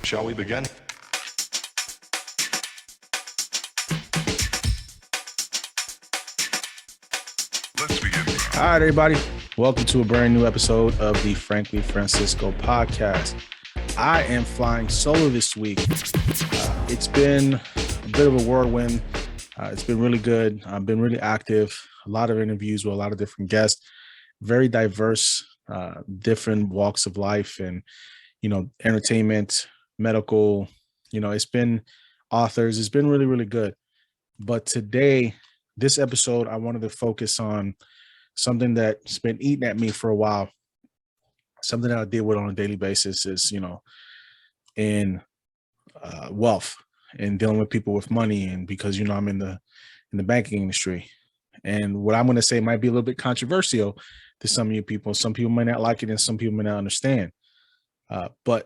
Shall we begin? Let's begin. All right, everybody. Welcome to a brand new episode of the Frankly Francisco podcast. I am flying solo this week. It's been a bit of a whirlwind. It's been really good. I've been really active. A lot of interviews with a lot of different guests, very diverse, different walks of life and, entertainment, medical, it's been authors. It's been really, really good. But today, this episode, I wanted to focus on something that's been eating at me for a while. Something that I deal with on a daily basis is, in wealth and dealing with people with money. And because, I'm in the banking industry. And what I'm going to say might be a little bit controversial to some of you people. Some people might not like it and some people may not understand. But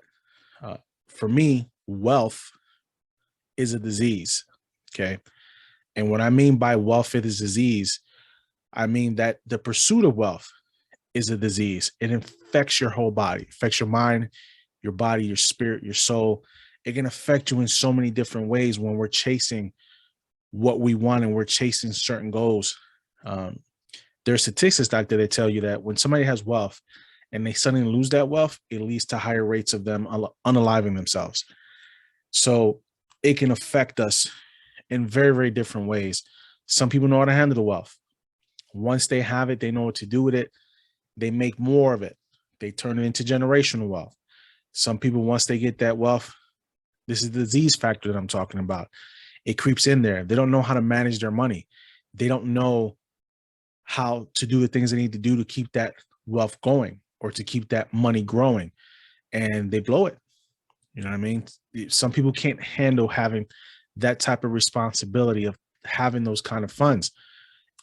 for me, wealth is a disease. Okay. And what I mean by wealth is a disease, I mean that the pursuit of wealth is a disease. It infects your whole body, affects your mind, your body, your spirit, your soul. It can affect you in so many different ways when we're chasing what we want and we're chasing certain goals. There are statistics out there that tell you that when somebody has wealth and they suddenly lose that wealth, it leads to higher rates of them unaliving themselves. So it can affect us in very, very different ways. Some people know how to handle the wealth. Once they have it, they know what to do with it. They make more of it. They turn it into generational wealth. Some people, once they get that wealth, this is the disease factor that I'm talking about. It creeps in there. They don't know how to manage their money. They don't know how to do the things they need to do to keep that wealth going or to keep that money growing. And they blow it. You know what I mean? Some people can't handle having that type of responsibility of having those kind of funds.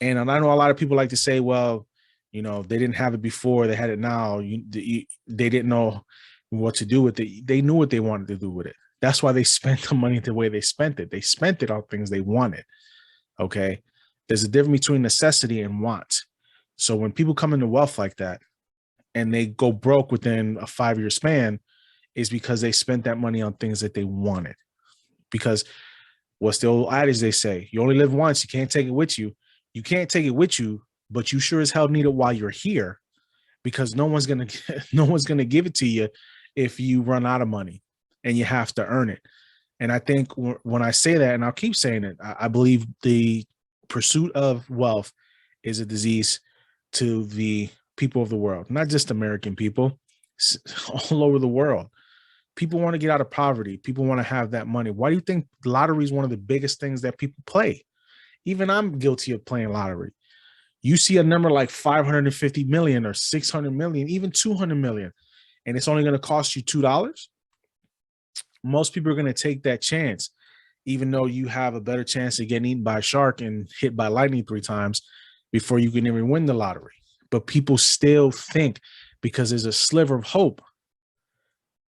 And I know a lot of people like to say, well, they didn't have it before, they had it now. They didn't know what to do with it. They knew what they wanted to do with it. That's why they spent the money the way they spent it. They spent it on things they wanted. Okay. There's a difference between necessity and want. So when people come into wealth like that and they go broke within a 5-year span, is because they spent that money on things that they wanted. Because what's the old adage they say? You only live once. You can't take it with you. You can't take it with you, but you sure as hell need it while you're here, because no one's gonna give it to you if you run out of money and you have to earn it. And I think when I say that, and I'll keep saying it, I believe the pursuit of wealth is a disease to the people of the world, not just American people, all over the world. People want to get out of poverty. People want to have that money. Why do you think lottery is one of the biggest things that people play? Even I'm guilty of playing lottery. You see a number like 550 million or 600 million, even 200 million, and it's only going to cost you $2. Most people are going to take that chance, even though you have a better chance of getting eaten by a shark and hit by lightning 3 times before you can even win the lottery. But people still think because there's a sliver of hope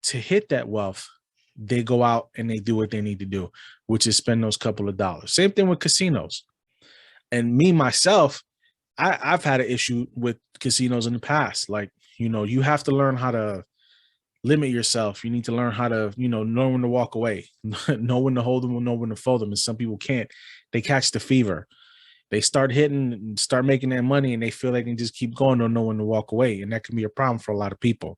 to hit that wealth, they go out and they do what they need to do, which is spend those couple of dollars. Same thing with casinos. And me, myself, I've had an issue with casinos in the past. Like, you have to learn how to limit yourself. You need to learn how to, know when to walk away, know when to hold them, know when to fold them. And some people can't. They catch the fever. They start hitting and start making that money and they feel they can just keep going, don't know when to walk away. And that can be a problem for a lot of people.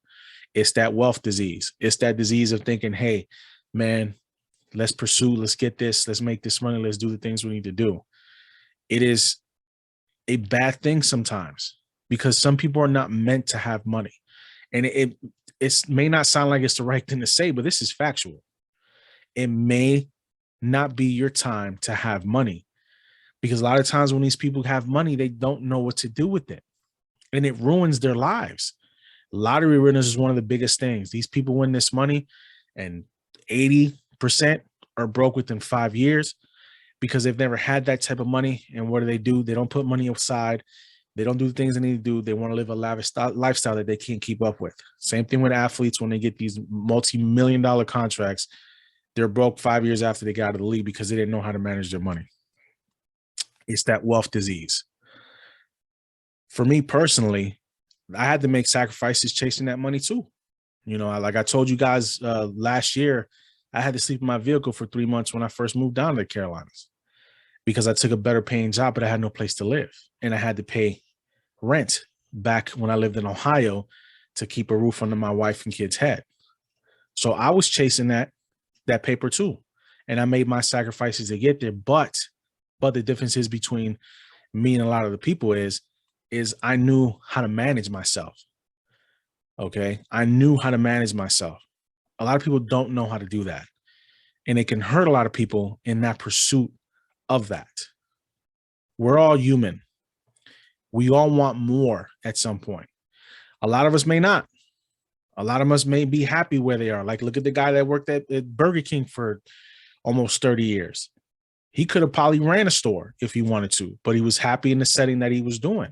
It's that wealth disease. It's that disease of thinking, hey, man, let's pursue, let's get this, let's make this money, let's do the things we need to do. It is a bad thing sometimes because some people are not meant to have money. And it may not sound like it's the right thing to say, but this is factual. It may not be your time to have money because a lot of times when these people have money, they don't know what to do with it and it ruins their lives. Lottery winners is one of the biggest things. These people win this money and 80% are broke within 5 years because they've never had that type of money. And what do? They don't put money aside. They don't do the things they need to do. They want to live a lavish lifestyle that they can't keep up with. Same thing with athletes when they get these multi-million-dollar contracts. They're broke 5 years after they got out of the league because they didn't know how to manage their money. It's that wealth disease. For me personally, I had to make sacrifices chasing that money too. Like I told you guys last year, I had to sleep in my vehicle for 3 months when I first moved down to the Carolinas because I took a better paying job, but I had no place to live. And I had to pay rent back when I lived in Ohio to keep a roof under my wife and kids' head. So I was chasing that paper too. And I made my sacrifices to get there. But the difference is between me and a lot of the people is I knew how to manage myself. Okay. I knew how to manage myself. A lot of people don't know how to do that. And it can hurt a lot of people in that pursuit of that. We're all human. We all want more at some point. A lot of us may not. A lot of us may be happy where they are. Like, look at the guy that worked at Burger King for almost 30 years. He could have probably ran a store if he wanted to, but he was happy in the setting that he was doing.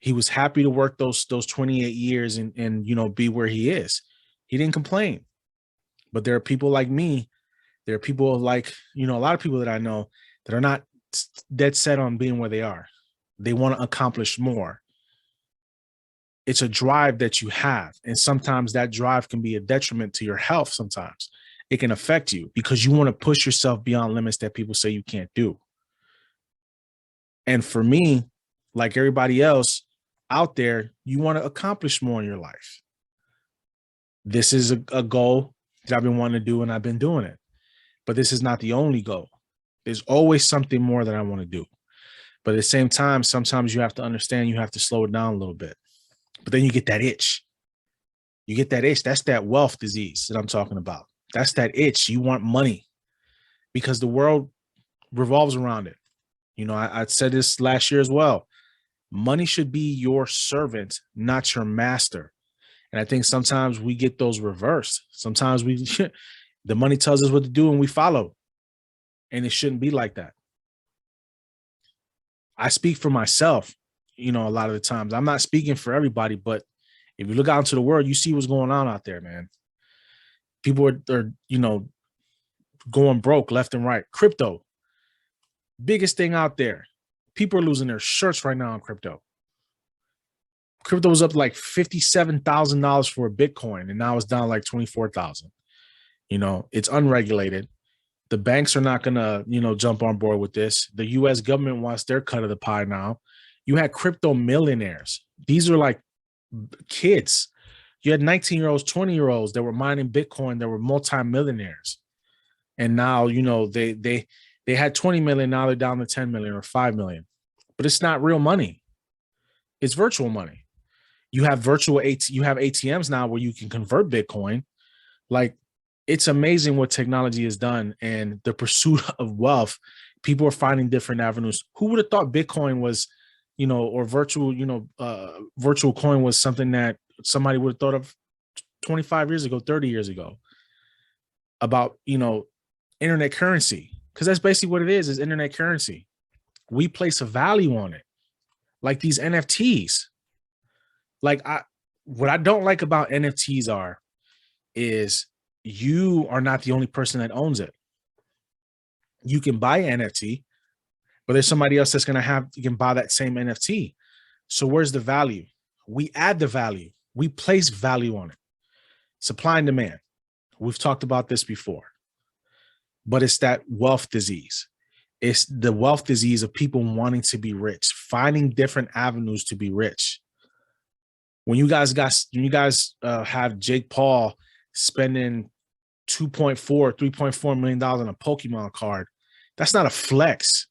He was happy to work those 28 years and be where he is. He didn't complain. But there are people like me. There are people like, a lot of people that I know that are not dead set on being where they are. They want to accomplish more. It's a drive that you have. And sometimes that drive can be a detriment to your health. Sometimes it can affect you because you want to push yourself beyond limits that people say you can't do. And for me, like everybody else out there, you want to accomplish more in your life. This is a goal that I've been wanting to do, and I've been doing it. But this is not the only goal. There's always something more that I want to do. But at the same time, sometimes you have to understand you have to slow it down a little bit. But then you get that itch. You get that itch. That's that wealth disease that I'm talking about. That's that itch. You want money because the world revolves around it. I said this last year as well. Money should be your servant, not your master. And I think sometimes we get those reversed. Sometimes the money tells us what to do and we follow. And it shouldn't be like that. I speak for myself, a lot of the times. I'm not speaking for everybody, but if you look out into the world, you see what's going on out there, man. People are going broke left and right. Crypto, biggest thing out there. People are losing their shirts right now on crypto. Crypto was up like $57,000 for a Bitcoin, and now it's down like 24,000. It's unregulated. The banks are not going to, jump on board with this. The U.S. government wants their cut of the pie now. You had crypto millionaires. These are like kids. You had 19-year-olds, 20-year-olds that were mining Bitcoin that were multimillionaires. And now, they had 20 million. Now they're down to 10 million or 5 million. But it's not real money. It's virtual money. You have you have ATMs now where you can convert Bitcoin. Like, it's amazing what technology has done and the pursuit of wealth. People are finding different avenues. Who would have thought Bitcoin was, or virtual coin was something that somebody would have thought of 25 years ago, 30 years ago about, internet currency? Because that's basically what it is internet currency. We place a value on it. Like these NFTs. What I don't like about NFTs is you are not the only person that owns it. You can buy an NFT, but there's somebody else that's you can buy that same NFT. So where's the value? We add the value. We place value on it. Supply and demand. We've talked about this before, but it's that wealth disease. It's the wealth disease of people wanting to be rich, finding different avenues to be rich. When you guys have Jake Paul spending $3.4 million on a Pokemon card, that's not a flex.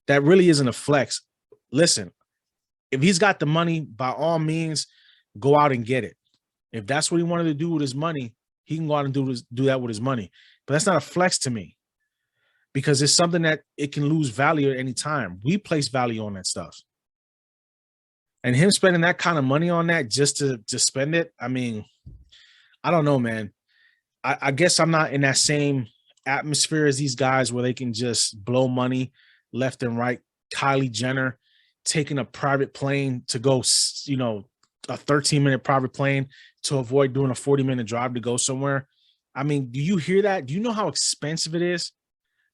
That really isn't a flex. Listen, if he's got the money, by all means, go out and get it. If that's what he wanted to do with his money, he can go out and do that with his money. But that's not a flex to me because it's something that it can lose value at any time. We place value on that stuff. And him spending that kind of money on that just to spend it, I mean, I don't know, man. I guess I'm not in that same atmosphere as these guys where they can just blow money left and right. Kylie Jenner taking a private plane to go, a 13-minute private plane to avoid doing a 40-minute drive to go somewhere. I mean, do you hear that? Do you know how expensive it is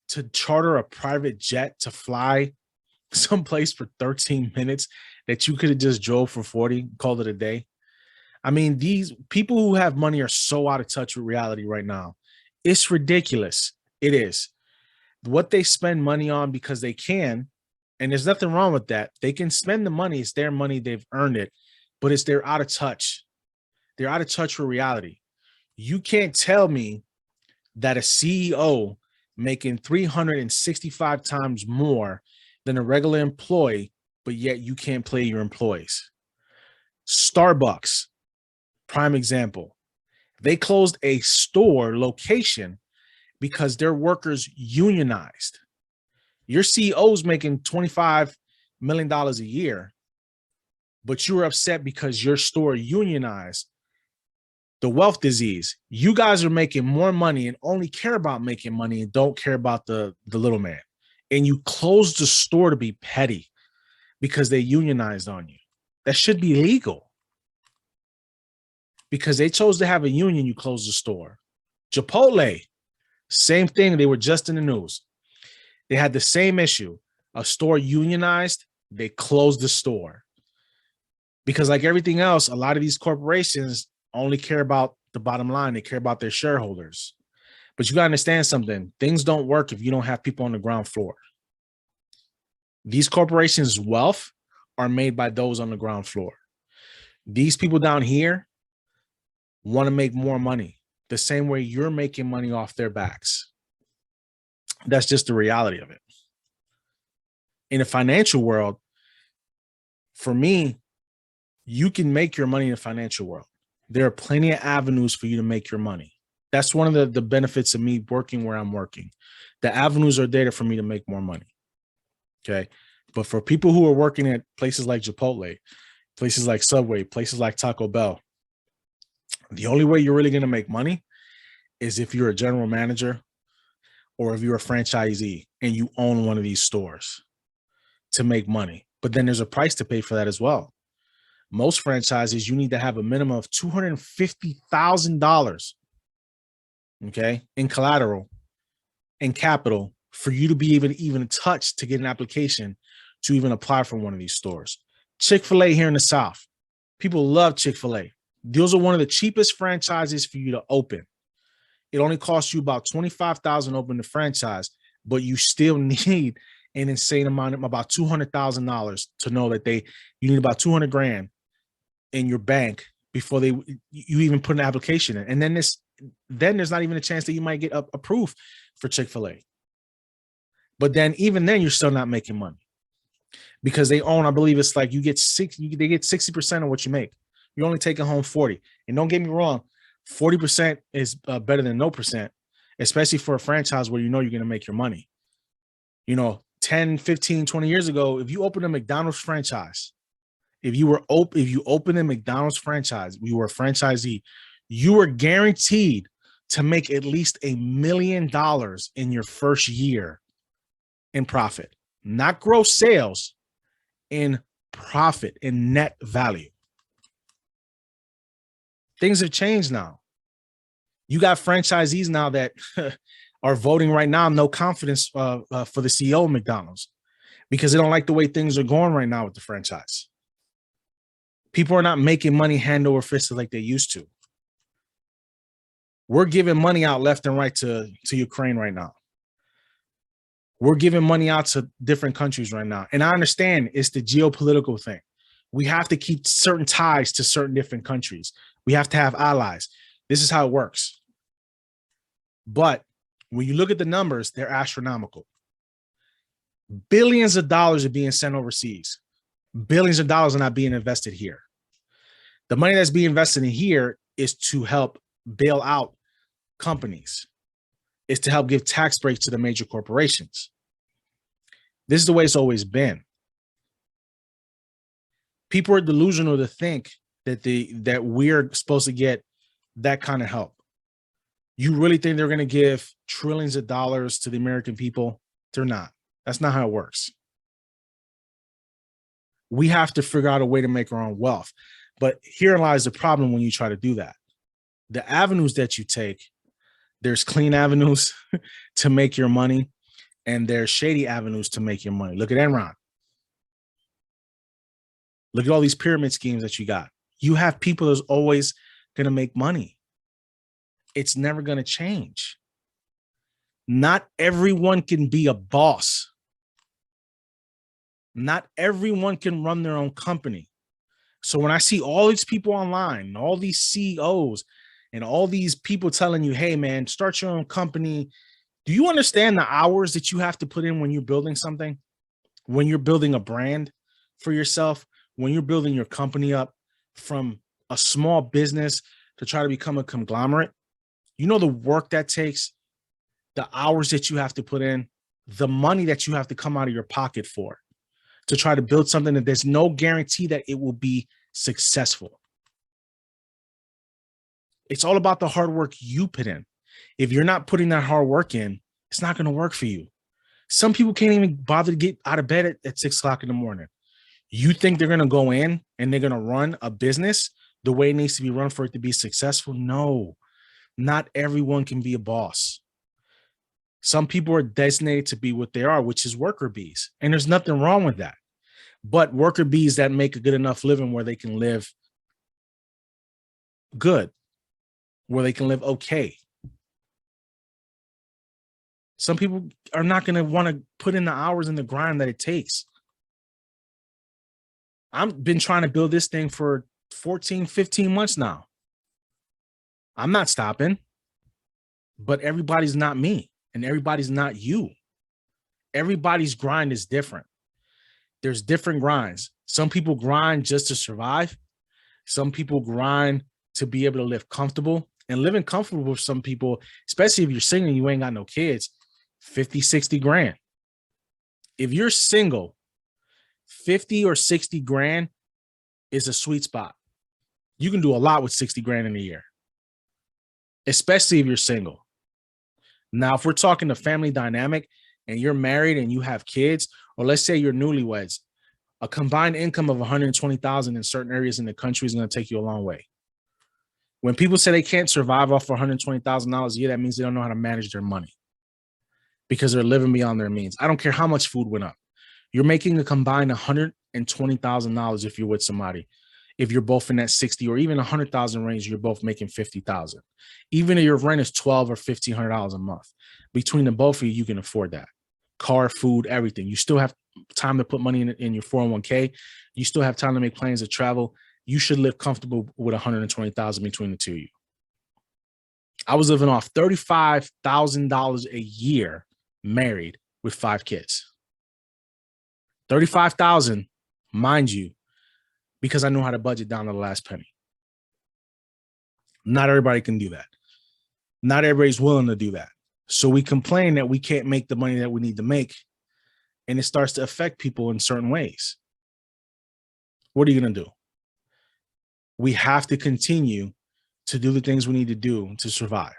to charter a private jet to fly someplace for 13 minutes that you could have just drove for 40, called it a day? I mean, these people who have money are so out of touch with reality right now. It's ridiculous. It is. What they spend money on because they can, and there's nothing wrong with that. They can spend the money. It's their money. They've earned it, but they're out of touch. They're out of touch with reality. You can't tell me that a CEO making 365 times more than a regular employee, but yet you can't pay your employees. Starbucks, prime example. They closed a store location because their workers unionized. Your CEO's making $25 million a year, but you were upset because your store unionized. The wealth disease. You guys are making more money and only care about making money and don't care about the little man. And you closed the store to be petty because they unionized on you. That should be legal. Because they chose to have a union, you closed the store. Chipotle, same thing. They were just in the news. They had the same issue. A store unionized, they closed the store. Because like everything else, a lot of these corporations only care about the bottom line. They care about their shareholders. But you got to understand something. Things don't work if you don't have people on the ground floor. These corporations' wealth are made by those on the ground floor. These people down here want to make more money the same way you're making money off their backs. That's just the reality of it. In the financial world, for me, you can make your money in the financial world. There are plenty of avenues for you to make your money. That's one of the benefits of me working where I'm working. The avenues are there for me to make more money. Okay. But for people who are working at places like Chipotle, places like Subway, places like Taco Bell, the only way you're really going to make money is if you're a general manager or if you're a franchisee and you own one of these stores to make money. But then there's a price to pay for that as well. Most franchises, you need to have a minimum of $250,000, okay, in collateral and capital for you to be even touched to get an application to even apply for one of these stores. Chick-fil-A here in the South, people love Chick-fil-A. Those are one of the cheapest franchises for you to open. It only costs you about $25,000 to open the franchise, but you still need an insane amount of about $200,000 to know that you need about 200 grand in your bank before you even put an application in. And then there's not even a chance that you might get approved for Chick-fil-A. But then even then, you're still not making money because they own, I believe it's like they get 60% of what you make. You're only taking home 40. And don't get me wrong, 40% is better than no percent, especially for a franchise where you know you're going to make your money. 10, 15, 20 years ago, if you open a McDonald's franchise, if you open a McDonald's franchise, you were a franchisee, you were guaranteed to make at least $1 million in your first year in profit, not gross sales, in profit, in net value. Things have changed now. You got franchisees now that are voting right now, no confidence for the CEO of McDonald's because they don't like the way things are going right now with the franchise. People are not making money hand over fist like they used to. We're giving money out left and right to Ukraine right now. We're giving money out to different countries right now. And I understand it's the geopolitical thing. We have to keep certain ties to certain different countries. We have to have allies. This is how it works. But when you look at the numbers, they're astronomical. Billions of dollars are being sent overseas. Billions of dollars are not being invested here. The money that's being invested in here is to help bail out companies. It's to help give tax breaks to the major corporations. This is the way it's always been. People are delusional to think that we're supposed to get that kind of help. You really think they're going to give trillions of dollars to the American people? They're not. That's not how it works. We have to figure out a way to make our own wealth. But here lies the problem when you try to do that. The avenues that you take, there's clean avenues to make your money, and there's shady avenues to make your money. Look at Enron. Look at all these pyramid schemes that you got. You have people that's always going to make money. It's never going to change. Not everyone can be a boss. Not everyone can run their own company. So when I see all these people online, all these CEOs and all these people telling you, hey, man, start your own company. Do you understand the hours that you have to put in when you're building something? When you're building a brand for yourself, when you're building your company up from a small business to try to become a conglomerate, you know the work that takes, the hours that you have to put in, the money that you have to come out of your pocket for to try to build something that there's no guarantee that it will be successful. It's all about the hard work you put in. If you're not putting that hard work in, it's not going to work for you. Some people can't even bother to get out of bed at 6 o'clock in the morning. You think they're going to go in and they're going to run a business the way it needs to be run for it to be successful? No, not everyone can be a boss. Some people are designated to be what they are, which is worker bees. And there's nothing wrong with that. But worker bees that make a good enough living where they can live good, where they can live okay. Some people are not going to want to put in the hours and the grind that it takes. I've been trying to build this thing for 14, 15 months now. I'm not stopping, but everybody's not me and everybody's not you. Everybody's grind is different. There's different grinds. Some people grind just to survive. Some people grind to be able to live comfortable. And living comfortable with some people, especially if you're single and you ain't got no kids, 50, 60 grand. If you're single, 50 or 60 grand is a sweet spot. You can do a lot with 60 grand in a year, especially if you're single. Now, if we're talking a family dynamic and you're married and you have kids, or let's say you're newlyweds, a combined income of 120,000 in certain areas in the country is going to take you a long way. When people say they can't survive off $120,000 a year, that means they don't know how to manage their money because they're living beyond their means. I don't care how much food went up. You're making a combined $120,000 if you're with somebody. If you're both in that 60 or even 100,000 range, you're both making 50,000. Even if your rent is $1,200 or $1,500 a month, between the both of you, you can afford that. Car, food, everything. You still have time to put money in your 401k. You still have time to make plans to travel. You should live comfortable with 120,000 between the two of you. I was living off $35,000 a year, married with 5 kids. 35,000, mind you, because I know how to budget down to the last penny. Not everybody can do that. Not everybody's willing to do that. So we complain that we can't make the money that we need to make, and it starts to affect people in certain ways. What are you going to do? We have to continue to do the things we need to do to survive,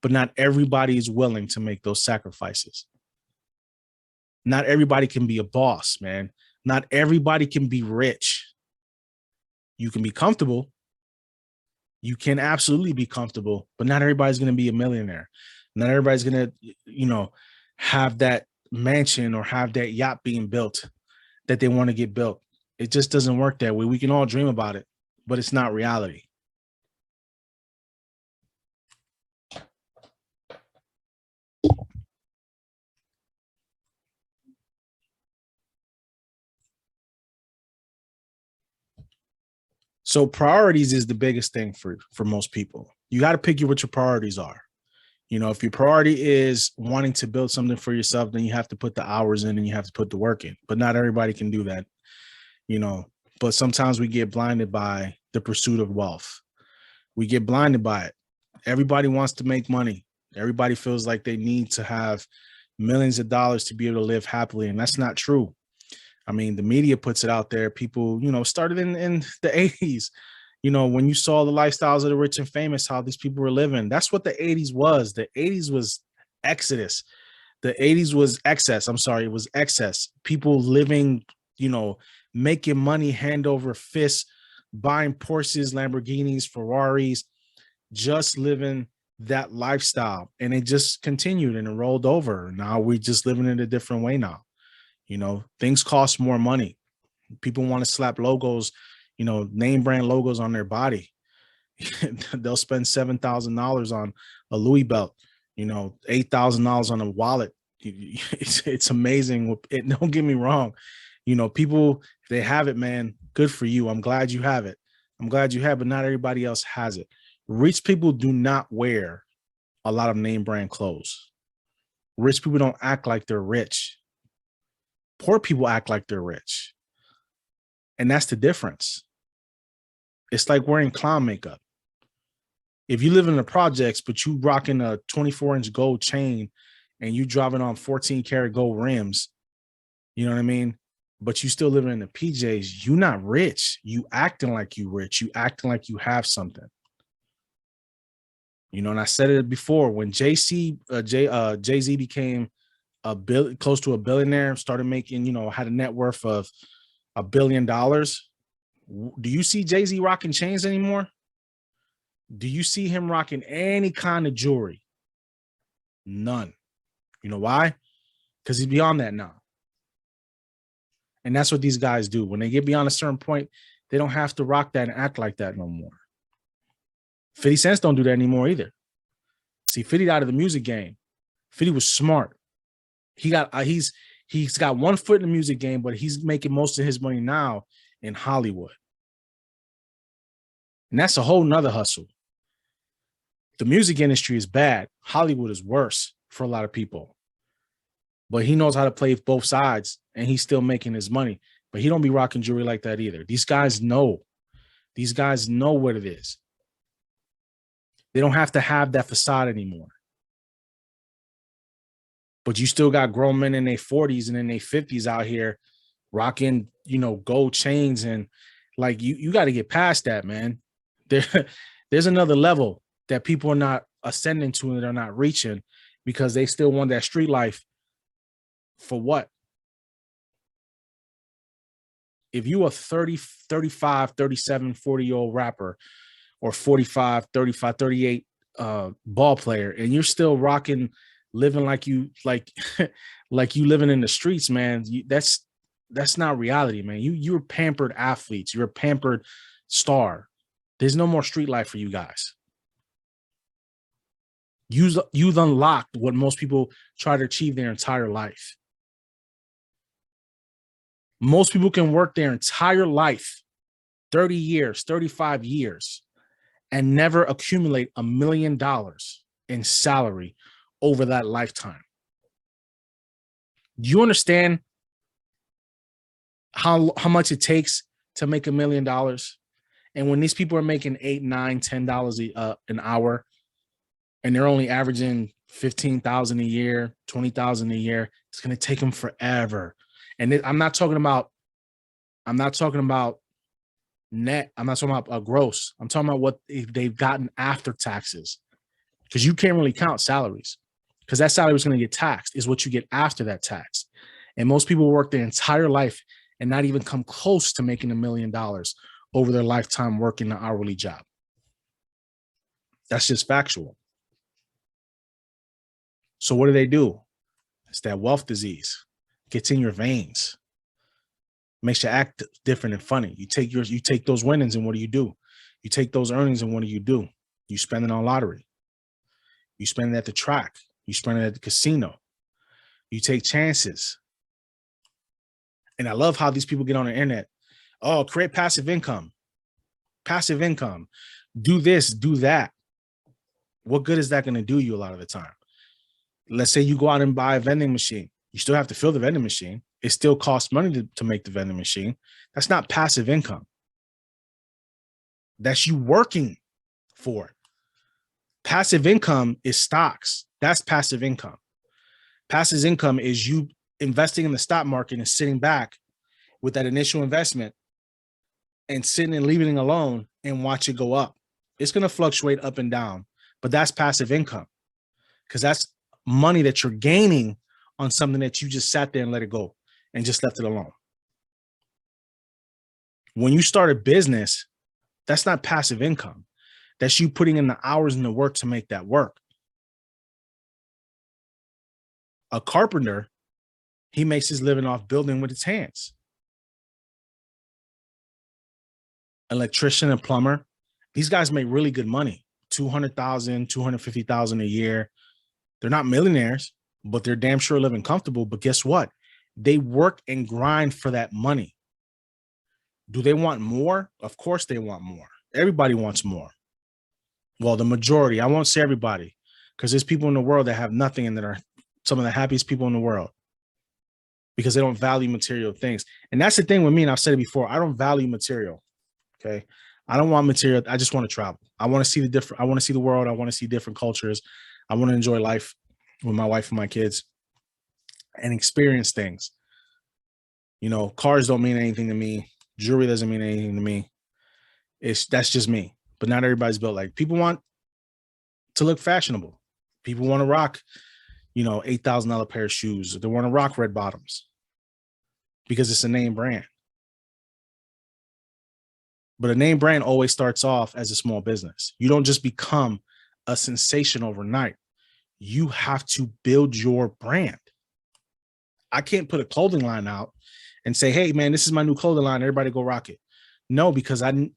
but not everybody is willing to make those sacrifices. Not everybody can be a boss, man. Not everybody can be rich. You can be comfortable. You can absolutely be comfortable, but not everybody's going to be a millionaire. Not everybody's going to, have that mansion or have that yacht being built that they want to get built. It just doesn't work that way. We can all dream about it, but it's not reality. So priorities is the biggest thing for most people. You got to pick what your priorities are. If your priority is wanting to build something for yourself, then you have to put the hours in and you have to put the work in. But not everybody can do that, But sometimes we get blinded by the pursuit of wealth. We get blinded by it. Everybody wants to make money. Everybody feels like they need to have millions of dollars to be able to live happily. And that's not true. I mean, the media puts it out there. People, started in the 80s, when you saw the lifestyles of the rich and famous, how these people were living. That's what the 80s was. The 80s was exodus. The 80s was excess. I'm sorry, it was excess. People living, making money hand over fist, buying Porsches, Lamborghinis, Ferraris, just living that lifestyle. And it just continued and it rolled over. Now we're just living in a different way now. Things cost more money. People want to slap logos, name brand logos on their body. They'll spend $7,000 on a Louis belt, $8,000 on a wallet. It's amazing. Don't get me wrong. People, if they have it, man, good for you. I'm glad you have it. I'm glad you have it, but not everybody else has it. Rich people do not wear a lot of name brand clothes. Rich people don't act like they're rich. Poor people act like they're rich. And that's the difference. It's like wearing clown makeup. If you live in the projects, but you rocking a 24-inch gold chain and you driving on 14 karat gold rims, you know what I mean? But you still living in the PJs, you not rich. You acting like you rich. You acting like you have something. And I said it before, when Jay-Z became close to a billionaire, started making, had a net worth of $1 billion. Do you see Jay-Z rocking chains anymore? Do you see him rocking any kind of jewelry? None. You know why? Because he's beyond that now. And that's what these guys do. When they get beyond a certain point, they don't have to rock that and act like that no more. 50 Cent don't do that anymore either. See, 50 out of the music game. 50 was smart. He's got one foot in the music game, but he's making most of his money now in Hollywood. And that's a whole nother hustle. The music industry is bad. Hollywood is worse for a lot of people. But he knows how to play both sides, and he's still making his money. But he don't be rocking jewelry like that either. These guys know. These guys know what it is. They don't have to have that facade anymore. But you still got grown men in their 40s and in their 50s out here rocking, gold chains. And like, you got to get past that, man. There's another level that people are not ascending to and they're not reaching because they still want that street life. For what? If you a 30, 35, 37, 40-year-old rapper or 45, 35, 38 ball player, and you're still rocking, living like you living in the streets, man, that's not reality, man. You're pampered athletes. You're a pampered star. There's no more street life for you guys. You've unlocked what most people try to achieve their entire life. Most people can work their entire life, 30 years, 35 years, and never accumulate $1 million in salary over that lifetime. Do you understand how much it takes to make $1 million? And when these people are making $8, $9, $10 an hour, and they're only averaging $15,000 a year, $20,000 a year, it's going to take them forever. And I'm not talking about net. I'm not talking about gross. I'm talking about what they've gotten after taxes, because you can't really count salaries, because that salary is going to get taxed is what you get after that tax. And most people work their entire life and not even come close to making $1 million over their lifetime working an hourly job. That's just factual. So what do? It's that wealth disease. Gets in your veins, makes you act different and funny. You take those winnings, and what do? You take those earnings, and what do? You spend it on lottery. You spend it at the track. You spend it at the casino. You take chances. And I love how these people get on the internet. Oh, create passive income. Passive income. Do this, do that. What good is that going to do you a lot of the time? Let's say you go out and buy a vending machine. You still have to fill the vending machine. It still costs money to make the vending machine. That's not passive income. That's you working for it. Passive income is stocks. That's passive income. Passive income is you investing in the stock market and sitting back with that initial investment and sitting and leaving it alone and watch it go up. It's going to fluctuate up and down, but that's passive income, because that's money that you're gaining on something that you just sat there and let it go and just left it alone. When you start a business, that's not passive income. That's you putting in the hours and the work to make that work. A carpenter, he makes his living off building with his hands. electrician and plumber, these guys make really good money. 200,000, 250,000 a year. They're not millionaires, but they're damn sure living comfortable. But guess what? They work and grind for that money. Do they want more? Of course they want more. Everybody wants more. Well, the majority, I won't say everybody, because there's people in the world that have nothing and that are some of the happiest people in the world because they don't value material things. And that's the thing with me, and I've said it before, I don't value material, okay? I don't want material. I just want to travel. I want to see I want to see the world. I want to see different cultures. I want to enjoy life with my wife and my kids and experience things. You know, cars don't mean anything to me. Jewelry doesn't mean anything to me. That's just me. But not everybody's built like. People want to look fashionable. People want to rock, you know, $8,000 pair of shoes. They want to rock red bottoms because it's a name brand. But a name brand always starts off as a small business. You don't just become a sensation overnight. You have to build your brand. I can't put a clothing line out and say, hey, man, this is my new clothing line. Everybody go rock it. No, because I'm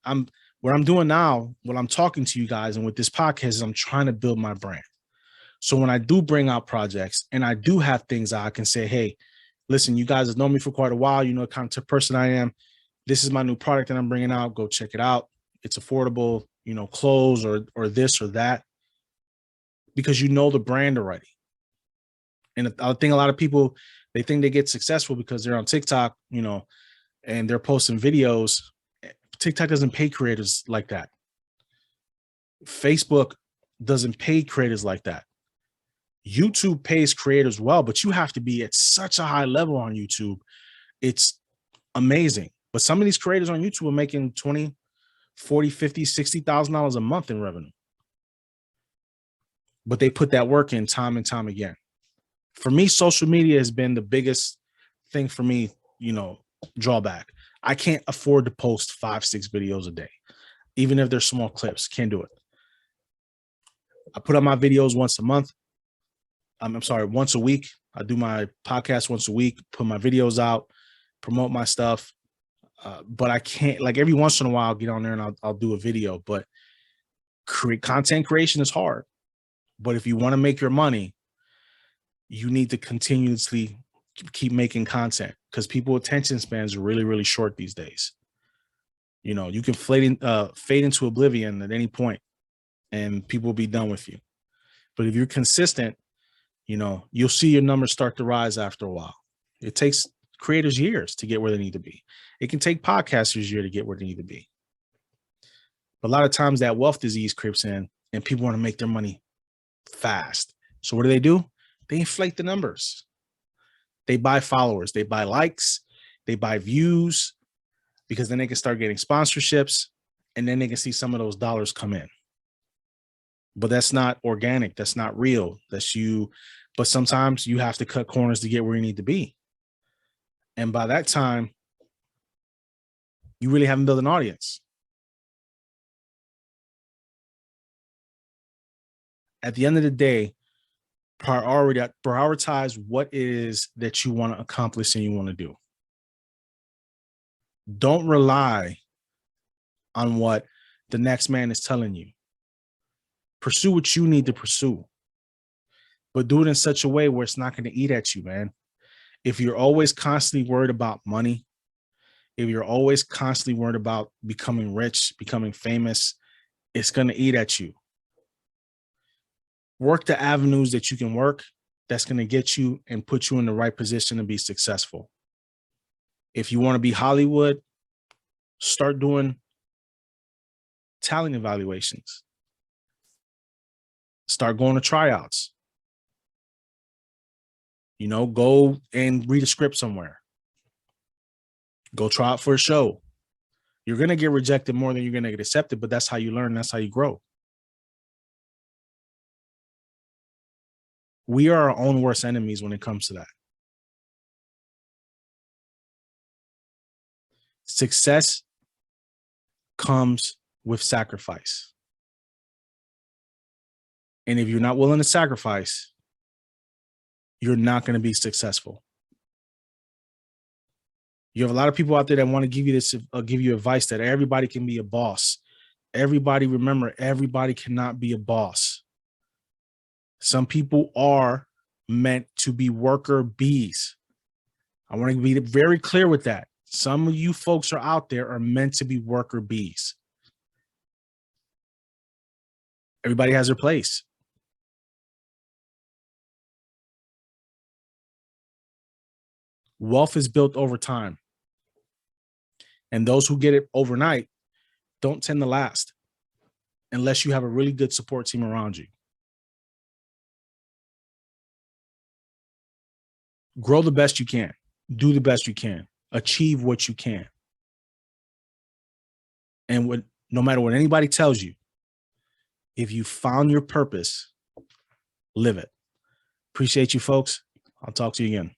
what I'm doing now, what I'm talking to you guys and with this podcast is I'm trying to build my brand. So when I do bring out projects and I do have things I can say, hey, listen, you guys have known me for quite a while. You know what kind of person I am. This is my new product that I'm bringing out. Go check it out. It's affordable, you know, clothes or this or that, because you know the brand already. And I think a lot of people, they think they get successful because they're on TikTok, you know, and they're posting videos. TikTok doesn't pay creators like that. Facebook doesn't pay creators like that. YouTube pays creators well, but you have to be at such a high level on YouTube. It's amazing. But some of these creators on YouTube are making 20, 40, 50, $60,000 a month in revenue. But they put that work in time and time again. For me, social media has been the biggest thing for me, you know, drawback. I can't afford to post 5, 6 videos a day, even if they're small clips. Can't do it. I put up my videos once a month. Once a week. I do my podcast once a week, put my videos out, promote my stuff. But I can't, like, every once in a while, I'll get on there and I'll do a video. But content creation is hard. But if you want to make your money, you need to continuously keep making content, because people's attention spans are really, really short these days. You know, you can fade into oblivion at any point and people will be done with you. But if you're consistent, you know, you'll see your numbers start to rise after a while. It takes creators years to get where they need to be. It can take podcasters years to get where they need to be. But a lot of times that wealth disease creeps in and people want to make their money fast. So what do? They inflate the numbers. They buy followers, they buy likes, they buy views, because then they can start getting sponsorships and then they can see some of those dollars come in. But that's not organic. That's not real. That's you. But sometimes you have to cut corners to get where you need to be. And by that time, you really haven't built an audience. At the end of the day, prioritize what it is that you want to accomplish and you want to do. Don't rely on what the next man is telling you. Pursue what you need to pursue, but do it in such a way where it's not going to eat at you, man. If you're always constantly worried about money, if you're always constantly worried about becoming rich, becoming famous, it's going to eat at you. Work the avenues that you can work that's going to get you and put you in the right position to be successful. If you want to be Hollywood, start doing talent evaluations. Start going to tryouts. You know, go and read a script somewhere. Go try out for a show. You're going to get rejected more than you're going to get accepted, but that's how you learn. That's how you grow. We are our own worst enemies when it comes to that. Success comes with sacrifice. And if you're not willing to sacrifice, you're not going to be successful. You have a lot of people out there that want to give you this, give you advice that everybody can be a boss. Everybody, remember, everybody cannot be a boss. Some people are meant to be worker bees. I want to be very clear with that. Some of you folks are out there are meant to be worker bees. Everybody has their place. Wealth is built over time. And those who get it overnight don't tend to last unless you have a really good support team around you. Grow the best you can. Do the best you can. Achieve what you can. And no matter what anybody tells you, if you found your purpose, live it. Appreciate you, folks. I'll talk to you again.